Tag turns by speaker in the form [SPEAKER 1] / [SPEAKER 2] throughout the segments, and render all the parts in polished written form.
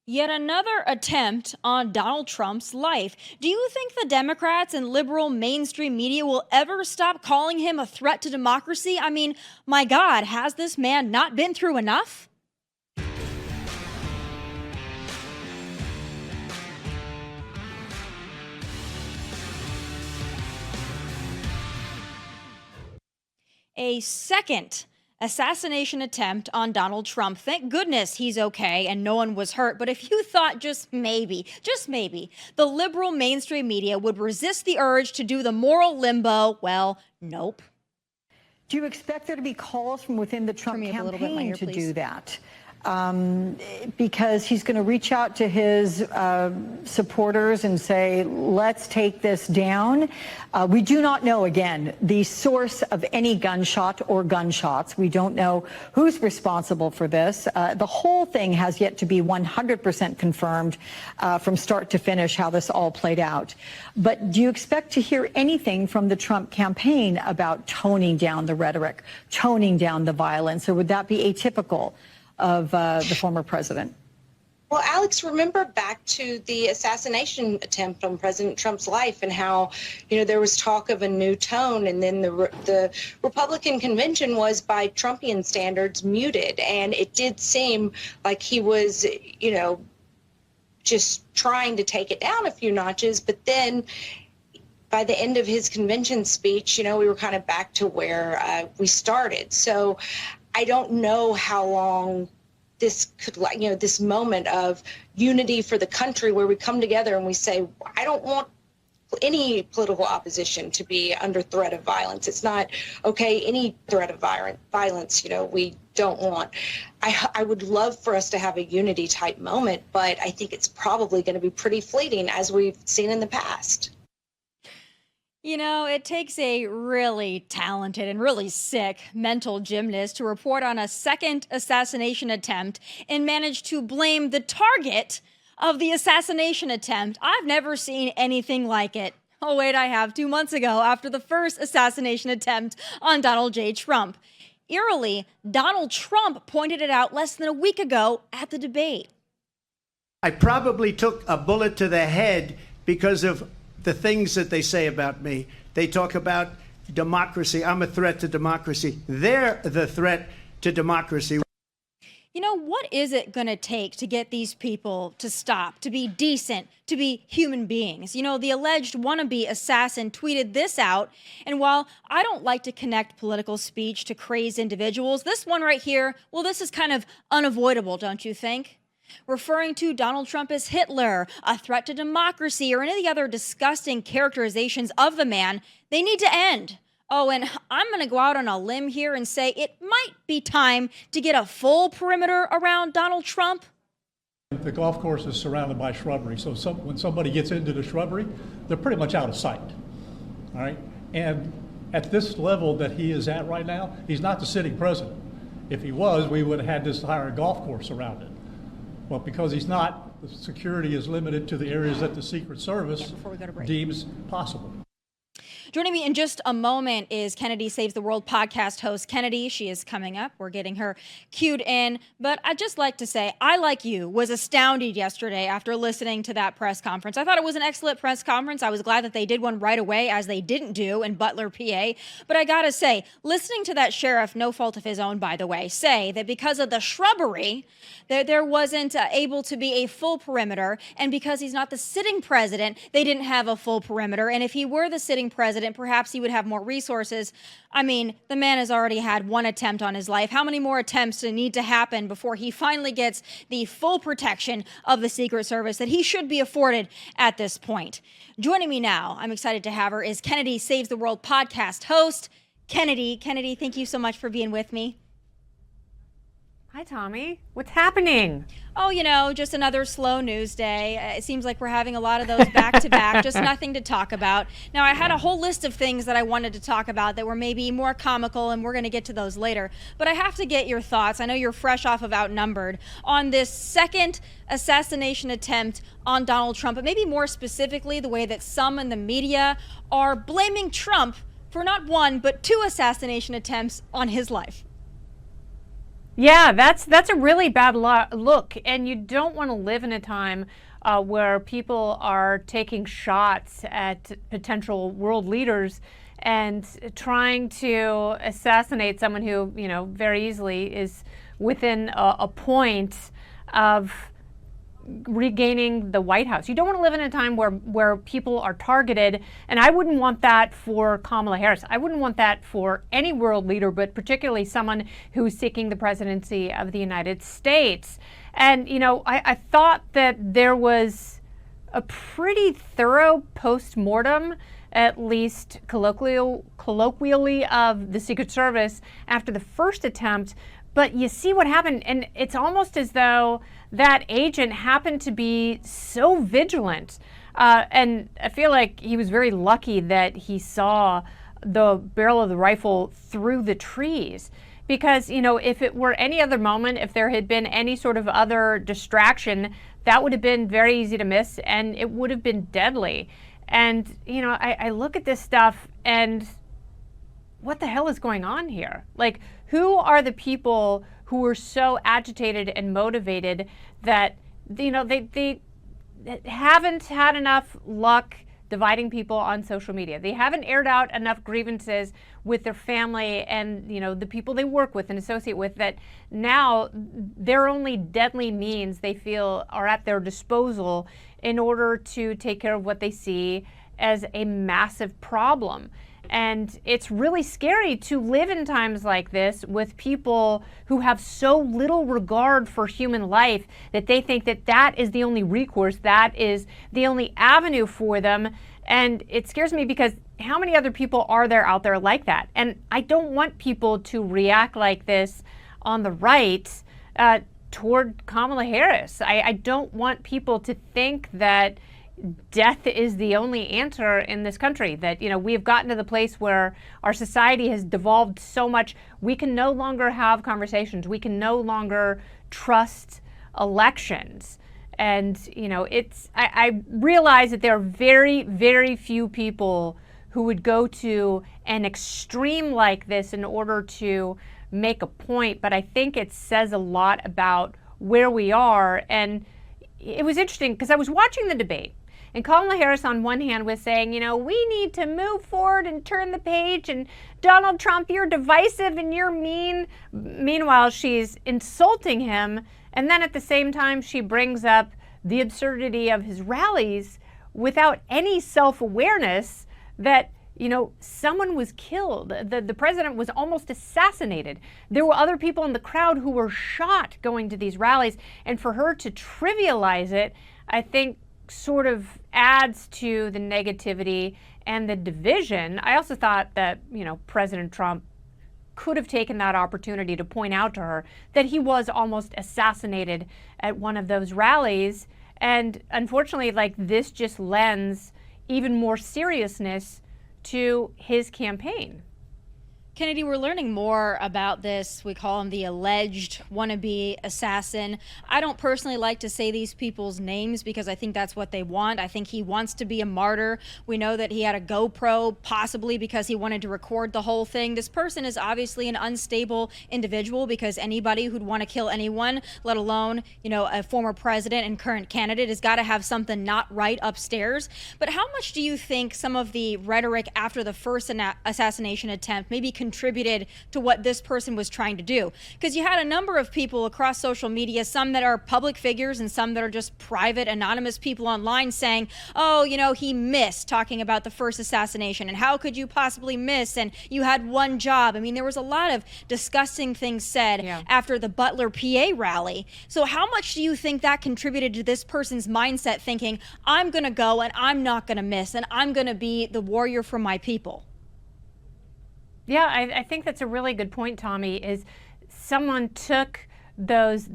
[SPEAKER 1] Yet another attempt on Donald Trump's life. Do you think the Democrats and liberal mainstream media will ever stop calling him a threat to democracy? I mean, my God, has this man not been through enough? A second assassination attempt on Donald Trump. Thank goodness he's okay and no one was hurt. But if you thought just maybe, the liberal mainstream media would resist the urge to do the moral limbo, well, nope.
[SPEAKER 2] Do you expect there to be calls from within the Trump campaign to do that? Because he's going to reach out to his supporters and say, let's take this down. We do not know, again, the source of any gunshot or gunshots. We don't know who's responsible for this. The whole thing has yet to be 100% confirmed from start to finish how this all played out. But do you expect to hear anything from the Trump campaign about toning down the rhetoric, toning down the violence, or would that be atypical of the former president?
[SPEAKER 3] Well, Alex, remember back to the assassination attempt on President Trump's life and how, there was talk of a new tone, and then the Republican convention was, by Trumpian standards, muted. And it did seem like he was, just trying to take it down a few notches. But then by the end of his convention speech, we were kind of back to where we started. So I don't know how long this could, this moment of unity for the country where we come together and we say, I don't want any political opposition to be under threat of violence. It's not okay, any threat of violence, we don't want. I would love for us to have a unity type moment, but I think it's probably going to be pretty fleeting, as we've seen in the past.
[SPEAKER 1] It takes a really talented and really sick mental gymnast to report on a second assassination attempt and manage to blame the target of the assassination attempt. I've never seen anything like it. Oh, wait, I have 2 months ago after the first assassination attempt on Donald J. Trump. Eerily, Donald Trump pointed it out less than a week ago at the debate.
[SPEAKER 4] I probably took a bullet to the head because of the things that they say about me. They talk about democracy. I'm a threat to democracy. They're the threat to democracy.
[SPEAKER 1] What is it going to take to get these people to stop, to be decent, to be human beings? The alleged wannabe assassin tweeted this out. And while I don't like to connect political speech to crazed individuals, this one right here, well, this is kind of unavoidable, don't you think? Referring to Donald Trump as Hitler, a threat to democracy, or any of the other disgusting characterizations of the man, they need to end. Oh, and I'm going to go out on a limb here and say it might be time to get a full perimeter around Donald Trump.
[SPEAKER 5] The golf course is surrounded by shrubbery, so when somebody gets into the shrubbery, they're pretty much out of sight. All right? And at this level that he is at right now, he's not the sitting president. If he was, we would have had this entire golf course surrounded. Well, because he's not, the security is limited to the areas that the Secret Service deems possible.
[SPEAKER 1] Joining me in just a moment is Kennedy Saves the World podcast host Kennedy. She is coming up. We're getting her cued in. But I'd just like to say, I, like you, was astounded yesterday after listening to that press conference. I thought it was an excellent press conference. I was glad that they did one right away, as they didn't do in Butler, PA. But I gotta say, listening to that sheriff, no fault of his own, by the way, say that because of the shrubbery, there wasn't able to be a full perimeter. And because he's not the sitting president, they didn't have a full perimeter. And if he were the sitting president, perhaps he would have more resources. I mean, the man has already had one attempt on his life. How many more attempts need to happen before he finally gets the full protection of the Secret Service that he should be afforded at this point? Joining me now, I'm excited to have her, is Kennedy Saves the World podcast host, Kennedy. Kennedy, thank you so much for being with me.
[SPEAKER 6] Hi, Tommy. What's happening?
[SPEAKER 1] Oh, just another slow news day. It seems like we're having a lot of those back-to-back, just nothing to talk about. Now, I had a whole list of things that I wanted to talk about that were maybe more comical, and we're going to get to those later. But I have to get your thoughts. I know you're fresh off of Outnumbered on this second assassination attempt on Donald Trump, but maybe more specifically the way that some in the media are blaming Trump for not one, but two assassination attempts on his life.
[SPEAKER 6] Yeah, that's a really bad look, and you don't want to live in a time where people are taking shots at potential world leaders and trying to assassinate someone who, very easily is within a point of regaining the White House. You don't want to live in a time where people are targeted, and I wouldn't want that for Kamala Harris. I wouldn't want that for any world leader, but particularly someone who's seeking the presidency of the United States. And, I thought that there was a pretty thorough post-mortem, at least colloquially, of the Secret Service after the first attempt. But you see what happened, and it's almost as though that agent happened to be so vigilant. And I feel like he was very lucky that he saw the barrel of the rifle through the trees. Because, if it were any other moment, if there had been any sort of other distraction, that would have been very easy to miss, and it would have been deadly. And, I look at this stuff and what the hell is going on here? Like, who are the people who were so agitated and motivated that, they haven't had enough luck dividing people on social media. They haven't aired out enough grievances with their family and, the people they work with and associate with, that now their only deadly means they feel are at their disposal in order to take care of what they see as a massive problem. And it's really scary to live in times like this with people who have so little regard for human life that they think that that is the only recourse, that is the only avenue for them. And it scares me because how many other people are there out there like that? And I don't want people to react like this on the right toward Kamala Harris. I don't want people to think that death is the only answer in this country, that we have gotten to the place where our society has devolved so much we can no longer have conversations, we can no longer trust elections. And I realize that there are very, very few people who would go to an extreme like this in order to make a point, but I think it says a lot about where we are. And it was interesting because I was watching the debate, and Kamala Harris on one hand was saying, we need to move forward and turn the page, and Donald Trump, you're divisive and you're mean. Meanwhile, she's insulting him. And then at the same time, she brings up the absurdity of his rallies without any self-awareness that, someone was killed. The president was almost assassinated. There were other people in the crowd who were shot going to these rallies. And for her to trivialize it, I think sort of adds to the negativity and the division. I also thought that, President Trump could have taken that opportunity to point out to her that he was almost assassinated at one of those rallies. And unfortunately, this just lends even more seriousness to his campaign.
[SPEAKER 1] Kennedy, we're learning more about this. We call him the alleged wannabe assassin. I don't personally like to say these people's names because I think that's what they want. I think he wants to be a martyr. We know that he had a GoPro, possibly because he wanted to record the whole thing. This person is obviously an unstable individual, because anybody who'd want to kill anyone, let alone, a former president and current candidate, has got to have something not right upstairs. But how much do you think some of the rhetoric after the first assassination attempt maybe contributed to what this person was trying to do? Because you had a number of people across social media, some that are public figures and some that are just private, anonymous people online, saying, oh, he missed, talking about the first assassination, and how could you possibly miss, and you had one job. I mean, there was a lot of disgusting things said after the Butler, PA rally. So how much do you think that contributed to this person's mindset, thinking, I'm going to go and I'm not going to miss, and I'm going to be the warrior for my people?
[SPEAKER 6] Yeah, I think that's a really good point, Tommy, is someone took those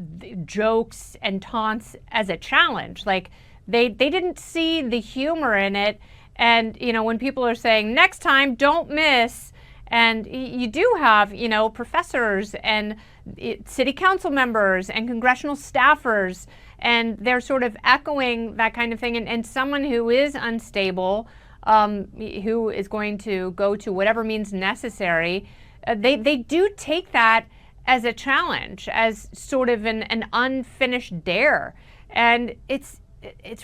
[SPEAKER 6] jokes and taunts as a challenge. They didn't see the humor in it. And, when people are saying, next time, don't miss, and you do have, professors and city council members and congressional staffers, and they're sort of echoing that kind of thing. And someone who is unstable, who is going to go to whatever means necessary, they do take that as a challenge, as sort of an unfinished dare. And it's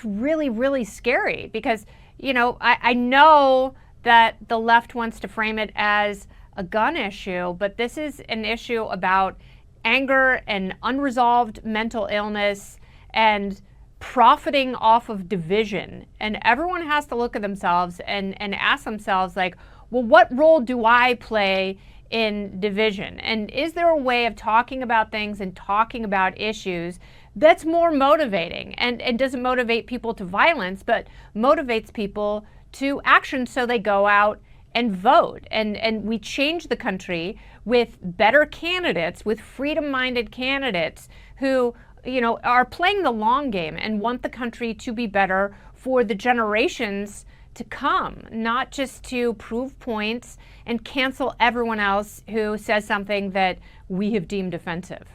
[SPEAKER 6] really, really scary because, I know that the left wants to frame it as a gun issue, but this is an issue about anger and unresolved mental illness and profiting off of division. And everyone has to look at themselves and ask themselves, like, well, what role do I play in division? And is there a way of talking about things and talking about issues that's more motivating and doesn't motivate people to violence, but motivates people to action so they go out and vote? And we change the country with better candidates, with freedom-minded candidates who, are playing the long game and want the country to be better for the generations to come, not just to prove points and cancel everyone else who says something that we have deemed offensive.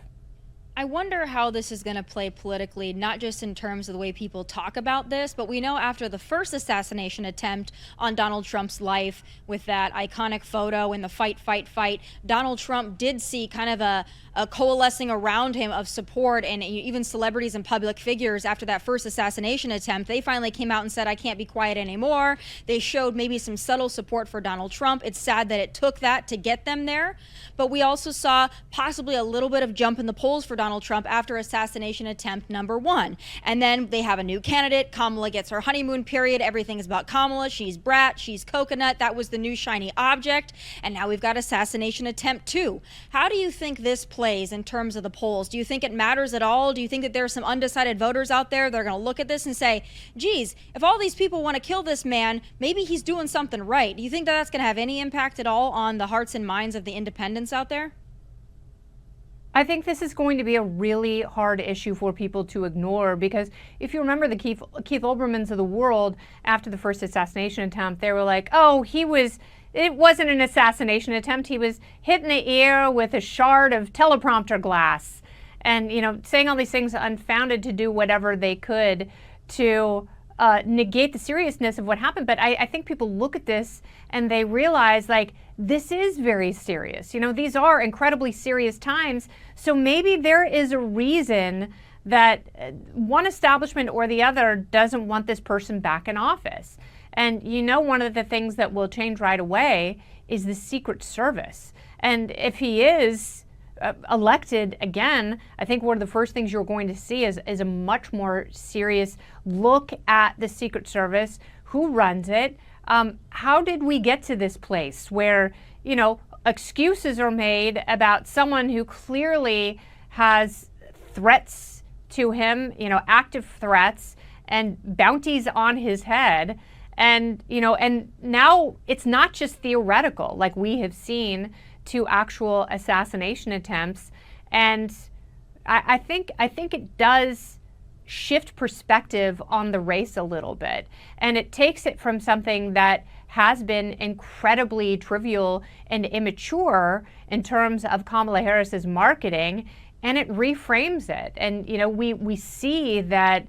[SPEAKER 1] I wonder how this is going to play politically, not just in terms of the way people talk about this, but we know after the first assassination attempt on Donald Trump's life with that iconic photo in the fight, Donald Trump did see kind of a coalescing around him of support, and even celebrities and public figures after that first assassination attempt, they finally came out and said, I can't be quiet anymore. They showed maybe some subtle support for Donald Trump. It's sad that it took that to get them there. But we also saw possibly a little bit of jump in the polls for Donald Trump after assassination attempt number 1. And then they have a new candidate. Kamala gets her honeymoon period. Everything is about Kamala. She's brat. She's coconut. That was the new shiny object. And now we've got assassination attempt 2. How do you think this plays in terms of the polls? Do you think it matters at all? Do you think that there are some undecided voters out there that are going to look at this and say, geez, if all these people want to kill this man, maybe he's doing something right? Do you think that that's going to have any impact at all on the hearts and minds of the independents out there?
[SPEAKER 6] I think this is going to be a really hard issue for people to ignore, because if you remember the Keith Olbermanns of the world after the first assassination attempt, they were like, oh, it wasn't an assassination attempt. He was hit in the ear with a shard of teleprompter glass, and, saying all these things unfounded to do whatever they could to negate the seriousness of what happened. But I think people look at this and they realize, like, this is very serious. These are incredibly serious times. So maybe there is a reason that one establishment or the other doesn't want this person back in office. And one of the things that will change right away is the Secret Service. And if he is elected again, I think one of the first things you're going to see is a much more serious look at the Secret Service, who runs it. How did we get to this place where, excuses are made about someone who clearly has threats to him, active threats and bounties on his head. And, and now it's not just theoretical, like we have seen, to actual assassination attempts. And I think it does shift perspective on the race a little bit. And it takes it from something that has been incredibly trivial and immature in terms of Kamala Harris's marketing, and it reframes it. And, we see that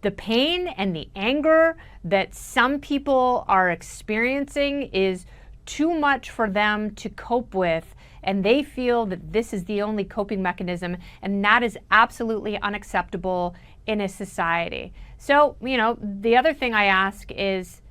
[SPEAKER 6] the pain and the anger that some people are experiencing is too much for them to cope with, and they feel that this is the only coping mechanism, and that is absolutely unacceptable in a society. So, the other thing I ask is,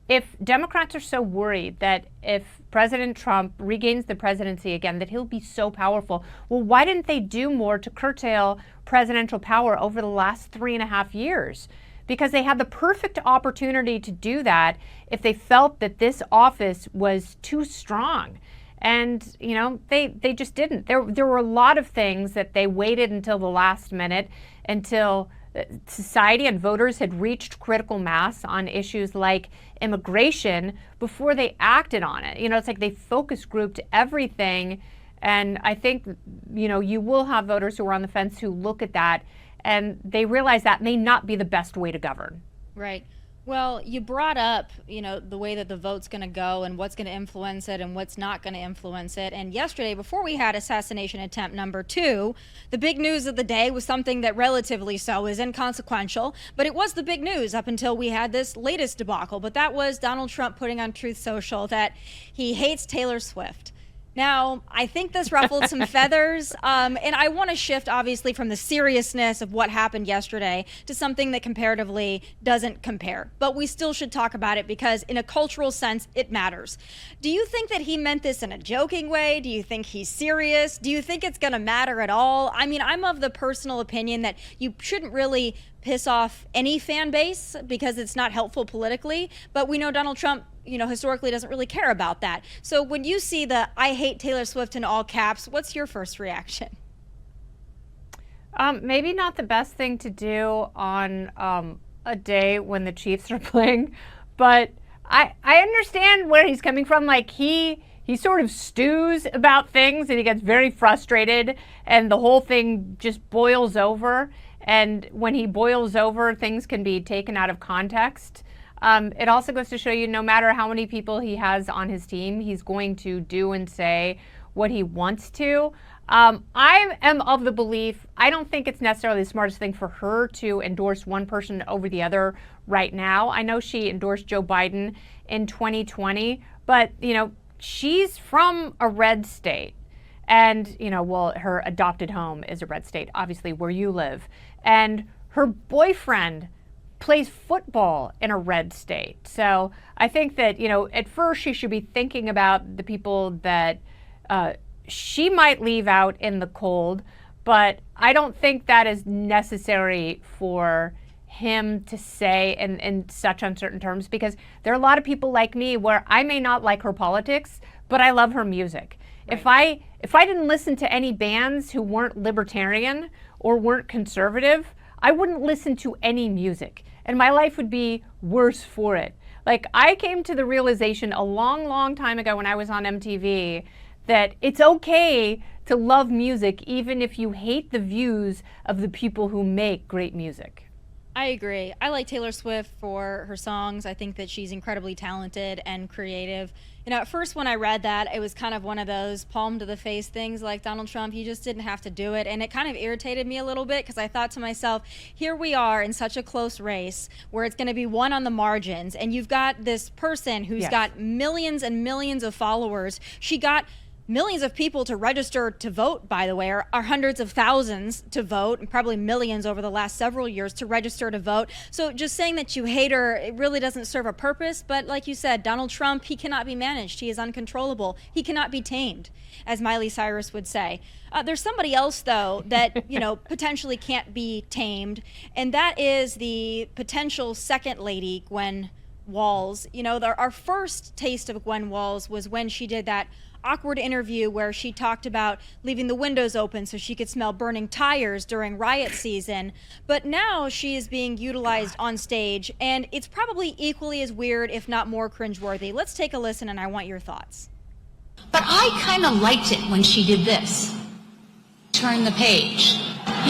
[SPEAKER 6] if Democrats are so worried that if President Trump regains the presidency again, that he'll be so powerful, well, why didn't they do more to curtail presidential power over the last 3.5 years? Because they had the perfect opportunity to do that if they felt that this office was too strong. And, they just didn't. There were a lot of things that they waited until the last minute, until society and voters had reached critical mass on issues like immigration before they acted on it. It's like they focus grouped everything. And I think, you will have voters who are on the fence who look at that and they realize that may not be the best way to govern.
[SPEAKER 1] Right. Well, you brought up, the way that the vote's going to go and what's going to influence it and what's not going to influence it. And yesterday, before we had assassination attempt number 2, the big news of the day was something that relatively so is inconsequential, but it was the big news up until we had this latest debacle. But that was Donald Trump putting on Truth Social that he hates Taylor Swift. Now, I think this ruffled some feathers, and I want to shift, obviously, from the seriousness of what happened yesterday to something that comparatively doesn't compare. But we still should talk about it because, in a cultural sense, it matters. Do you think that he meant this in a joking way? Do you think he's serious? Do you think it's going to matter at all? I mean, I'm of the personal opinion that you shouldn't really piss off any fan base because it's not helpful politically, but we know Donald Trump, historically doesn't really care about that. So when you see the "I hate Taylor Swift" in all caps, what's your first reaction?
[SPEAKER 6] Maybe not the best thing to do on a day when the Chiefs are playing, but I understand where he's coming from. Like he sort of stews about things and he gets very frustrated and the whole thing just boils over. And when he boils over, things can be taken out of context. It also goes to show you no matter how many people he has on his team, he's going to do and say what he wants to. I am of the belief, I don't think it's necessarily the smartest thing for her to endorse one person over the other right now. I know she endorsed Joe Biden in 2020, but, she's from a red state. And, her adopted home is a red state, obviously, where you live. And her boyfriend plays football in a red state. So I think that, at first she should be thinking about the people that she might leave out in the cold, but I don't think that is necessary for him to say in such uncertain terms, because there are a lot of people like me where I may not like her politics, but I love her music. Right. If I didn't listen to any bands who weren't libertarian or weren't conservative, I wouldn't listen to any music, and my life would be worse for it. Like, I came to the realization a long, long time ago when I was on MTV that it's okay to love music even if you hate the views of the people who make great music.
[SPEAKER 1] I agree. I like Taylor Swift for her songs. I think that she's incredibly talented and creative. At first when I read that, it was kind of one of those palm to the face things like, Donald Trump, you just didn't have to do it. And it kind of irritated me a little bit because I thought to myself, here we are in such a close race where it's going to be won on the margins. And you've got this person who's got millions and millions of followers. She got millions of people to register to vote, by the way, or hundreds of thousands to vote, and probably millions over the last several years to register to vote. So just saying that you hate her, it really doesn't serve a purpose. But like you said, Donald Trump, he cannot be managed. He is uncontrollable. He cannot be tamed, as Miley Cyrus would say. There's somebody else, though, that, potentially can't be tamed, and that is the potential second lady, Gwen Walz. Our first taste of Gwen Walz was when she did that awkward interview where she talked about leaving the windows open so she could smell burning tires during riot season. But now she is being utilized on stage, and it's probably equally as weird, if not more cringeworthy. Let's take a listen, and I want your thoughts.
[SPEAKER 7] But I kind of liked it when she did this. Turn the page.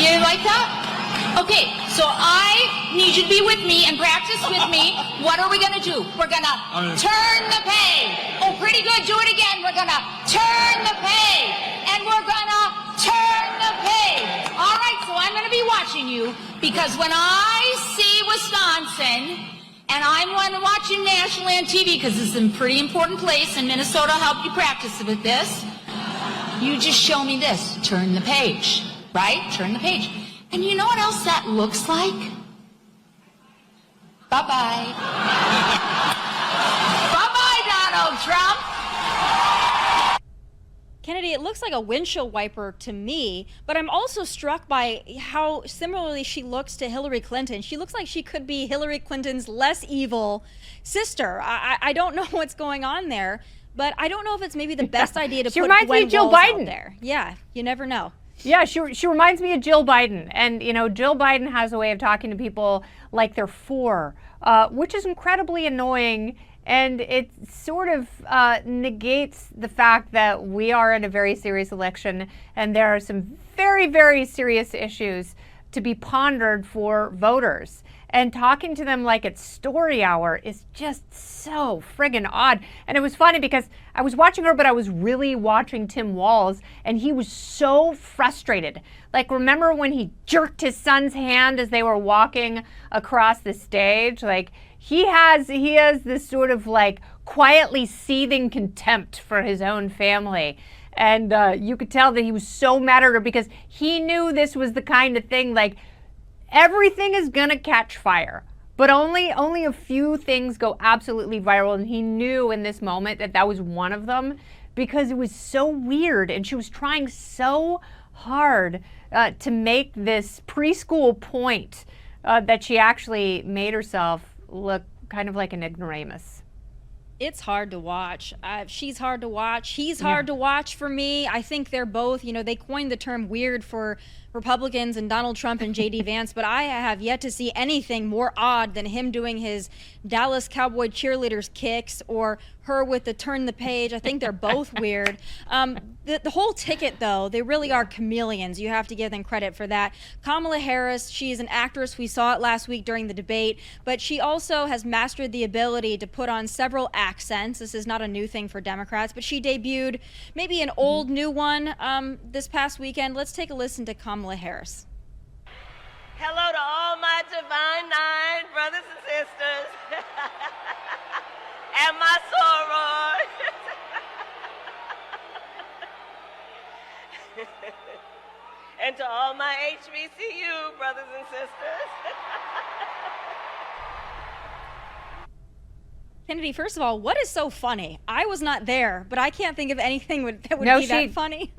[SPEAKER 7] You like that? Okay, so I need you to be with me and practice with me. What are we going to do? We're going to turn the page. Oh, pretty good. Do it again. We're going to turn the page. And we're going to turn the page. All right, so I'm going to be watching you because when I see Wisconsin, and I'm going to watch you nationally on TV because this is a pretty important place, and Minnesota helped you practice with this, you just show me this. Turn the page, right? Turn the page. And you know what else that looks like? Bye-bye. Bye-bye, Donald Trump.
[SPEAKER 1] Kennedy, it looks like a windshield wiper to me, but I'm also struck by how similarly she looks to Hillary Clinton. She looks like she could be Hillary Clinton's less evil sister. I don't know what's going on there, but I don't know if it's maybe the best idea to put Gwen Walz out there. Yeah, you never know.
[SPEAKER 6] Yeah, she reminds me of Jill Biden. And, Jill Biden has a way of talking to people like they're four, which is incredibly annoying. And it sort of negates the fact that we are in a very serious election and there are some very, very serious issues to be pondered for voters. And talking to them like it's story hour is just so friggin' odd. And it was funny because I was watching her, but I was really watching Tim Walz, and he was so frustrated. Like, remember when he jerked his son's hand as they were walking across the stage? Like, he has this sort of like quietly seething contempt for his own family. And you could tell that he was so mad at her because he knew this was the kind of thing, like, everything is going to catch fire. But only a few things go absolutely viral. And he knew in this moment that that was one of them because it was so weird. And she was trying so hard to make this preschool point that she actually made herself look kind of like an ignoramus.
[SPEAKER 1] It's hard to watch. She's hard to watch. He's hard to watch for me. I think they're both, they coined the term weird for Republicans and Donald Trump and J.D. Vance, but I have yet to see anything more odd than him doing his Dallas Cowboy cheerleaders kicks or her with the turn the page. I think they're both weird. The whole ticket, though, they really are chameleons. You have to give them credit for that. Kamala Harris, she's an actress. We saw it last week during the debate, but she also has mastered the ability to put on several accents. This is not a new thing for Democrats, but she debuted maybe an old new one this past weekend. Let's take a listen to Kamala Harris.
[SPEAKER 8] Hello to all my divine nine brothers and sisters and my sorors. And to all my HBCU brothers and sisters.
[SPEAKER 1] Kennedy, first of all, what is so funny? I was not there, but I can't think of anything that would be that funny.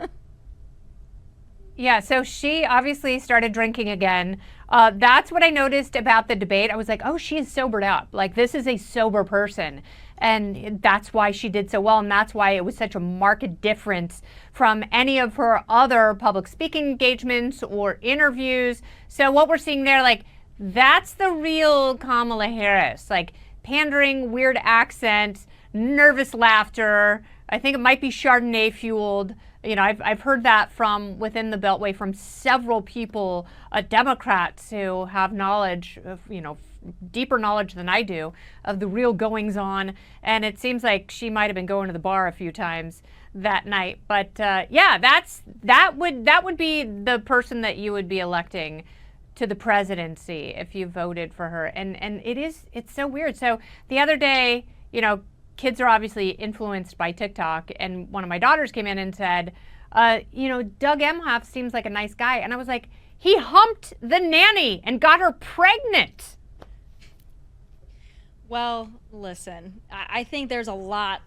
[SPEAKER 6] Yeah, so she obviously started drinking again. That's what I noticed about the debate. I was like, oh, she is sobered up. Like, this is a sober person. And that's why she did so well. And that's why it was such a marked difference from any of her other public speaking engagements or interviews. So what we're seeing there, like, that's the real Kamala Harris. Like, pandering, weird accent, nervous laughter. I think it might be Chardonnay fueled. I've heard that from within the Beltway from several people, Democrats who have knowledge of, deeper knowledge than I do of the real goings on. And it seems like she might have been going to the bar a few times that night. But that would be the person that you would be electing to the presidency if you voted for her. And it's so weird. So the other day, kids are obviously influenced by TikTok, and one of my daughters came in and said, Doug Emhoff seems like a nice guy. And I was like, he humped the nanny and got her pregnant.
[SPEAKER 1] Well, listen, I think there's a lot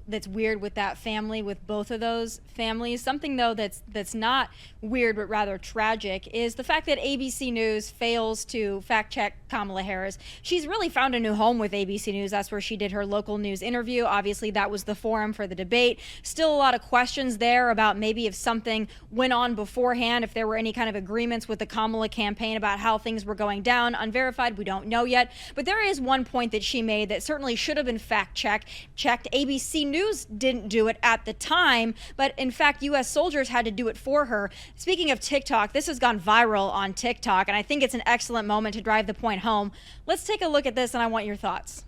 [SPEAKER 1] that's weird with that family, with both of those families. Something, though, that's not weird but rather tragic is the fact that ABC News fails to fact check Kamala Harris. She's really found a new home with ABC News. That's where she did her local news interview. Obviously, that was the forum for the debate. Still a lot of questions there about maybe if something went on beforehand, if there were any kind of agreements with the Kamala campaign about how things were going down. Unverified, we don't know yet. But there is one point that she made that certainly should have been fact checked. ABC News didn't do it at the time, but in fact, U.S. soldiers had to do it for her. Speaking of TikTok, this has gone viral on TikTok, and I think it's an excellent moment to drive the point home. Let's take a look at this, and I want your thoughts.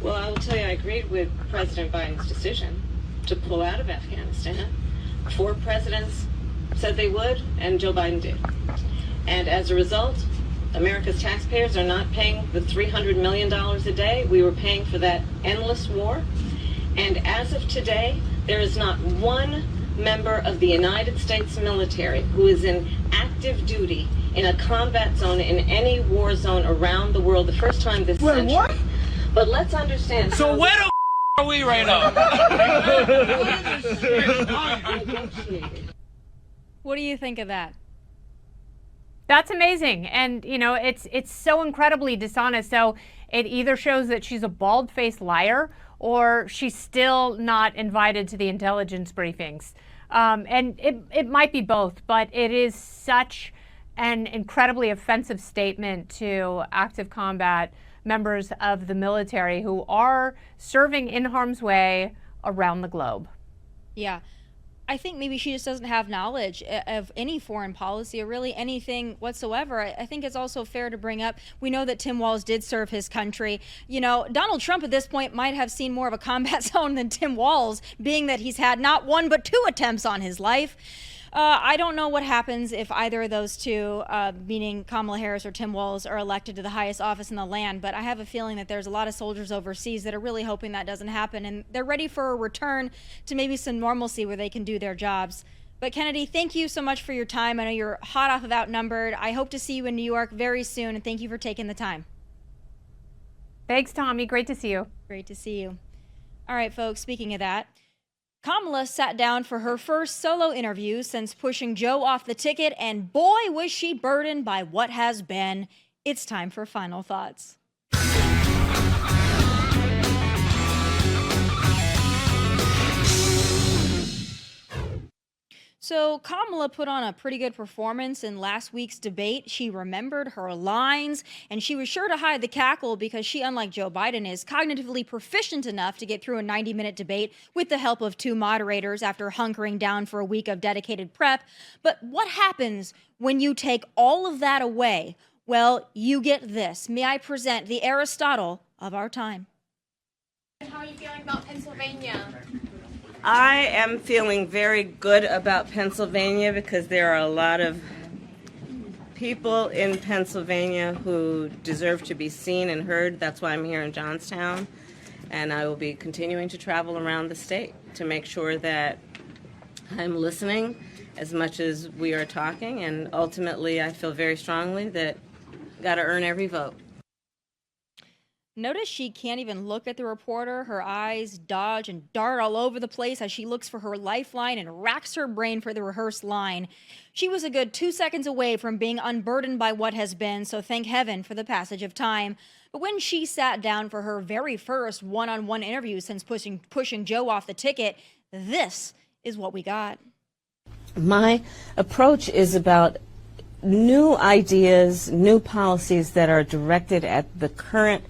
[SPEAKER 8] Well, I will tell you, I agreed with President Biden's decision to pull out of Afghanistan. 4 presidents said they would, and Joe Biden did. And as a result, America's taxpayers are not paying the $300 million a day we were paying for that endless war. And as of today, there is not one member of the United States military who is in active duty in a combat zone in any war zone around the world, the first time this century. What? But let's understand.
[SPEAKER 9] So where the are we right now?
[SPEAKER 1] What do you think of that?
[SPEAKER 6] That's amazing. And, it's so incredibly dishonest. So it either shows that she's a bald-faced liar or she's still not invited to the intelligence briefings. And it might be both, but it is such an incredibly offensive statement to active combat members of the military who are serving in harm's way around the globe.
[SPEAKER 1] Yeah. I think maybe she just doesn't have knowledge of any foreign policy or really anything whatsoever. I think it's also fair to bring up, we know that Tim Walz did serve his country. Donald Trump at this point might have seen more of a combat zone than Tim Walz, being that he's had not 1 but 2 attempts on his life. I don't know what happens if either of those two, meaning Kamala Harris or Tim Walz, are elected to the highest office in the land, but I have a feeling that there's a lot of soldiers overseas that are really hoping that doesn't happen, and they're ready for a return to maybe some normalcy where they can do their jobs. But Kennedy, thank you so much for your time. I know you're hot off of Outnumbered. I hope to see you in New York very soon, and thank you for taking the time.
[SPEAKER 6] Thanks, Tommy. Great to see you.
[SPEAKER 1] Great to see you. All right, folks, speaking of that, Kamala sat down for her first solo interview since pushing Joe off the ticket, and boy, was she burdened by what has been. It's time for final thoughts. So Kamala put on a pretty good performance in last week's debate. She remembered her lines, and she was sure to hide the cackle because she, unlike Joe Biden, is cognitively proficient enough to get through a 90-minute debate with the help of two moderators after hunkering down for a week of dedicated prep. But what happens when you take all of that away? Well, you get this. May I present the Aristotle of our time.
[SPEAKER 10] How are you feeling about Pennsylvania?
[SPEAKER 11] I am feeling very good about Pennsylvania because there are a lot of people in Pennsylvania who deserve to be seen and heard. That's why I'm here in Johnstown. And I will be continuing to travel around the state to make sure that I'm listening as much as we are talking. And ultimately, I feel very strongly that got to earn every vote.
[SPEAKER 1] Notice she can't even look at the reporter. Her eyes dodge and dart all over the place as she looks for her lifeline and racks her brain for the rehearsed line. She was a good 2 seconds away from being unburdened by what has been, so thank heaven for the passage of time. But when she sat down for her very first one-on-one interview since pushing Joe off the ticket, this is what we got.
[SPEAKER 11] My approach is about new ideas, new policies that are directed at the current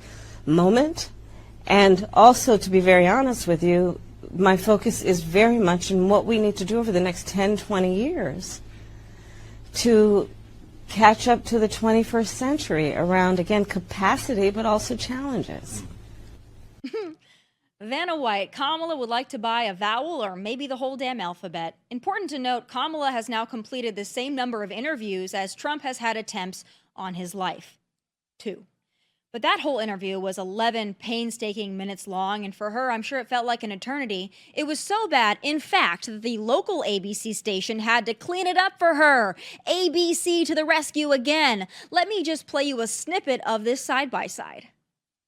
[SPEAKER 11] moment, and also, to be very honest with you, my focus is very much in what we need to do over the next 10, 20 years to catch up to the 21st century around, again, capacity, but also challenges.
[SPEAKER 1] Vanna White, Kamala would like to buy a vowel or maybe the whole damn alphabet. Important to note, Kamala has now completed the same number of interviews as Trump has had attempts on his life. 2. But that whole interview was 11 painstaking minutes long, and for her, I'm sure it felt like an eternity. It was so bad, in fact, that the local ABC station had to clean it up for her. ABC to the rescue again. Let me just play you a snippet of this side-by-side.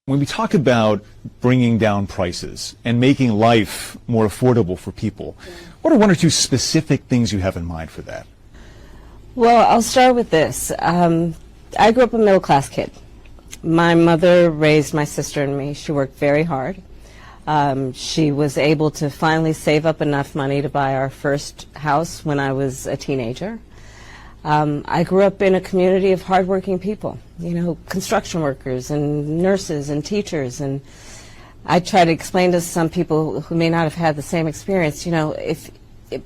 [SPEAKER 12] When we talk about bringing down prices and making life more affordable for people, what are one or two specific things you have in mind for that?
[SPEAKER 11] Well, I'll start with this. I grew up a middle-class kid. My mother raised my sister and me. She worked very hard. She was able to finally save up enough money to buy our first house when I was a teenager. I grew up in a community of hardworking people, you know, construction workers and nurses and teachers. And I try to explain to some people who may not have had the same experience, you know,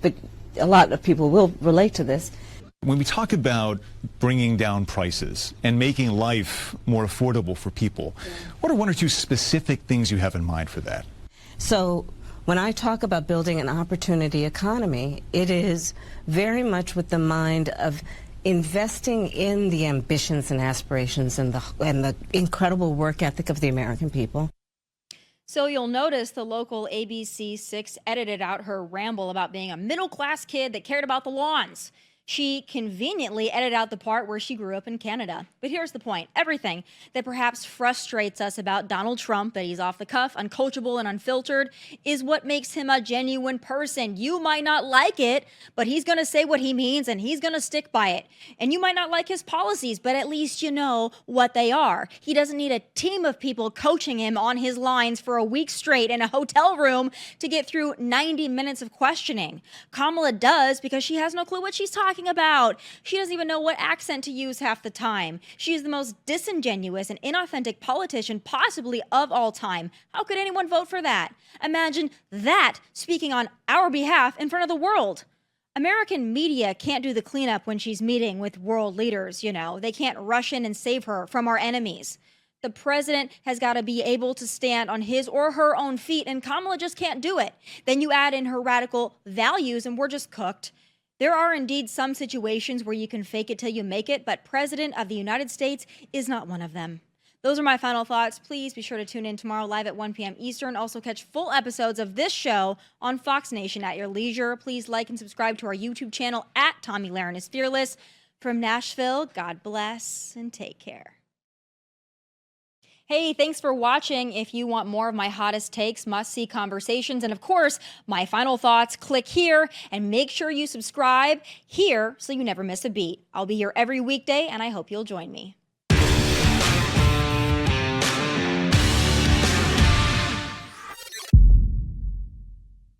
[SPEAKER 11] but a lot of people will relate to this.
[SPEAKER 12] When we talk about bringing down prices and making life more affordable for people, what are one or two specific things you have in mind for that?
[SPEAKER 11] So when I talk about building an opportunity economy, it is very much with the mind of investing in the ambitions and aspirations and the incredible work ethic of the American people.
[SPEAKER 1] So you'll notice the local ABC 6 edited out her ramble about being a middle-class kid that cared about the lawns. She conveniently edited out the part where she grew up in Canada. But here's the point. Everything that perhaps frustrates us about Donald Trump, that he's off the cuff, uncoachable, and unfiltered, is what makes him a genuine person. You might not like it, but he's going to say what he means, and he's going to stick by it. And you might not like his policies, but at least you know what they are. He doesn't need a team of people coaching him on his lines for a week straight in a hotel room to get through 90 minutes of questioning. Kamala does, because she has no clue what she's talking about. She doesn't even know what accent to use half the time. She is the most disingenuous and inauthentic politician possibly of all time. How could anyone vote for that? Imagine that speaking on our behalf in front of the world. American media can't do the cleanup when she's meeting with world leaders, you know. They can't rush in and save her from our enemies. The president has got to be able to stand on his or her own feet, and Kamala just can't do it. Then you add in her radical values, and we're just cooked. There are indeed some situations where you can fake it till you make it, but President of the United States is not one of them. Those are my final thoughts. Please be sure to tune in tomorrow live at 1 p.m. Eastern. Also catch full episodes of this show on Fox Nation at your leisure. Please like and subscribe to our YouTube channel at Tomi Lahren is Fearless. From Nashville, God bless and take care. Hey, thanks for watching. If you want more of my hottest takes, must-see conversations, and of course, my final thoughts, click here and make sure you subscribe here so you never miss a beat. I'll be here every weekday, and I hope you'll join me.